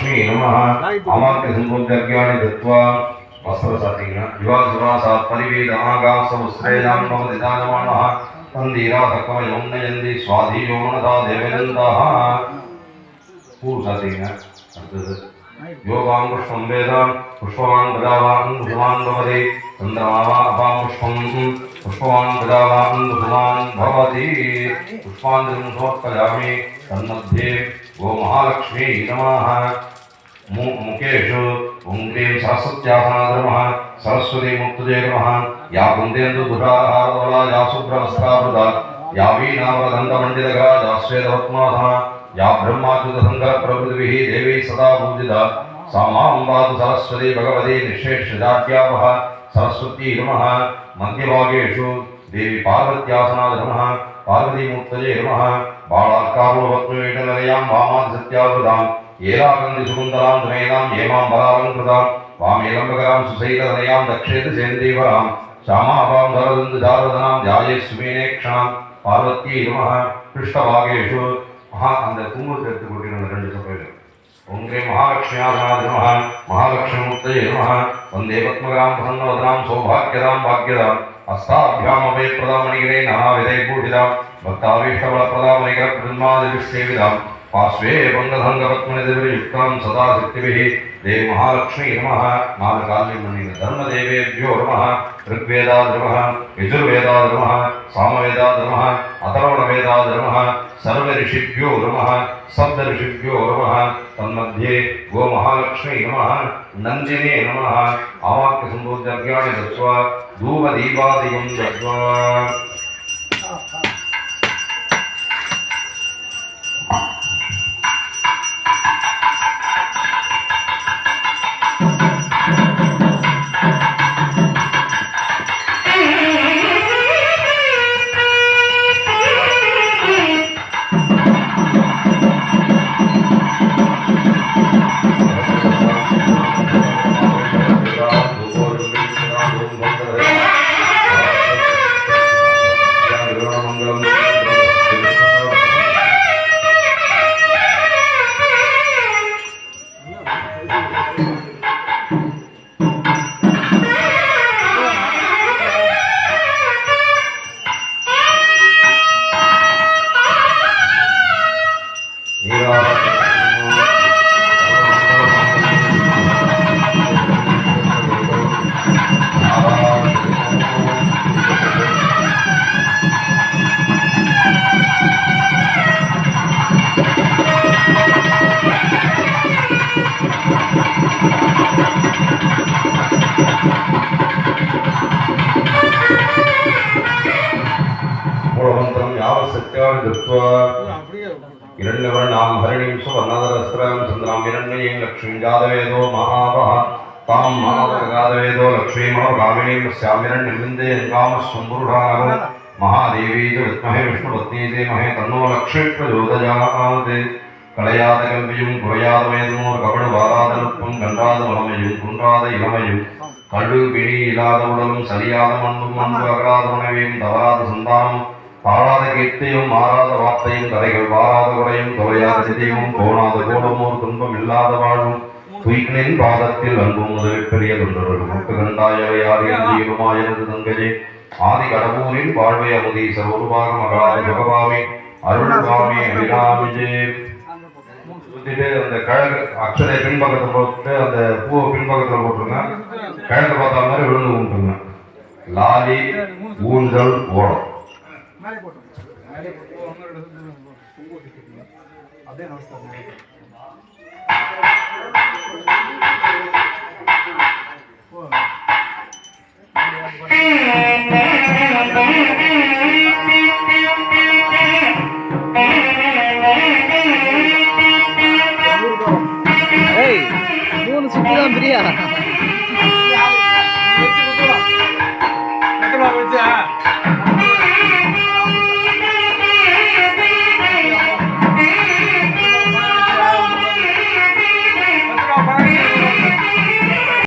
महालक्ष्मी नमः अमात्य संपूज्यानि दत्वा वस्त्र सातिना विवाह सुवासात् परिवेद आगाम समुश्रेयां भवति दानमानः तंदीरा तकम यमुनयन्ति स्वाधीयो मनसा देवनन्दः पूर्वसातिना योगां पुष्पं वेदां पुष्पवान् प्रजावान् पुष्पवान् भवति चन्द्रमावां पुष्पं पुष्पवान् प्रजावान् पुष्पवान् भवति पुष्पाञ्जलिं समर्पयामि तन्मध्ये गो महालक्ष्मी नमः मुखेषु ॐ क्लीं सरस्वत्यासनाय नमः सरस्वती मुक्तये नमः या कुन्देन्दु दुराहारवला या शुभ्रवस्त्रावृता या वीणावरदण्डमण्डितगा या श्वेतरत्नासना या ब्रह्माच्युतशङ्कर प्रभृतिभिः देवी सदा पूजिता सा मां पातु सरस्वती भगवती निःशेषजाड्यापः सरस्वती नमः मध्यभागेषु देवी पार्वत्यासनाय नमः पार्वतीमूर्तये नमः बालार्कारुणपद्मवेटनलयां वामादिसत्यावृतां येलाकन्दिसुकुन्तलां धनेनां हेमां बलालङ्कृतां वामेलम्बकरां सुशैलतनयां दक्षेदसेन्दीवरां श्यामाभां धरदन्दुधारदनां ध्याये सुमेनेक्षणां पार्वत्यै नमः पृष्ठभागेषु அந்த குங்குமத்தை எடுத்து கொட்டிருந்த ரெண்டு சபையில் ஓங்கே மகாலட்சுமியாசனாய நமः மகாலட்சுமிமூர்த்தயே நமः வந்தே பத்மகராம் பிரசன்னவதனாம் சௌபாக்கியதாம் பாக்கியதாம் அஸ்தாபியாம் அபயப்பிரதாம் மணிகரே நானாவிதை பூஷிதாம் பக்தாபீஷ்டபலப்பிரதாம் மணிகர பிரன்மாதிபிஷேவிதாம் पार्श्वे बंगधंगपत्मनिधिभिर्युक्तां सदा शक्तिभिः देवी महालक्ष्मी नमः नागकालिनी धर्मदेवेभ्यो नमः ऋग्वेदाय नमः यजुर्वेदाय नमः सामवेदाय नमः अथर्वणवेदाय नमः सर्वऋषिभ्यो नमः सप्तऋषिभ्यो नमः तन्मध्ये गो महालक्ष्मी नमः नन्दिने नमः आवाक्य संबोध्यानि दत्वा धूपदीपादिकं दत्वा हिरण्यवर्णां हरिणीं सुवर्णधरस्त्रां चन्द्रां हिरण्मयीं लक्ष्मीं जातवेदो महावः तां महावगादवेदो लक्ष्मीमहागामिनीं स्यां हिरण्यं विन्दयन् कामस्वम्पुरुषाणो महादेवी च विद्महे विष्णुपत्नी धीमहि तन्नो लक्ष्मी प्रचोदयात् कलयादकल्पियुं कुरयादवेदमोर् कपडवादादनुत्वं गन्धादमलमयुं कुण्डाद इलमयुं कल्लु पिणी इलाद उडलुं सरियाद मण्डुं मण्डु अगरादमणवीं तवराद सन्तानं பாடாத கீர்த்தியும் மாறாத வார்த்தையும் கதைகள் வாராத குறையும் தொலையாத நிதியும் போனாத கோடமோர் துன்பம் இல்லாத வாழ்வும் துய்களின் பாதத்தில் அன்பும் உதவி பெரிய தொண்டர்கள் முட்டு கண்டாயவை ஆதியுமாயனது தங்கையே ஆதி கடவுரின் வாழ்வை அமுதீசர் ஒருவாக மகளாத ஜகவாமி அருள்வாமி அபிராமிஜே அந்த கிழக்கு அக்ஷரை பின்பக்கத்தை போட்டு அந்த பூவை பின்பக்கத்தில் போட்டுருங்க கிழக்கு பார்த்தா மாதிரி விழுந்து கொண்டுருங்க லாலி ஊஞ்சல் ஓடம் அதே நமஸ்காரம்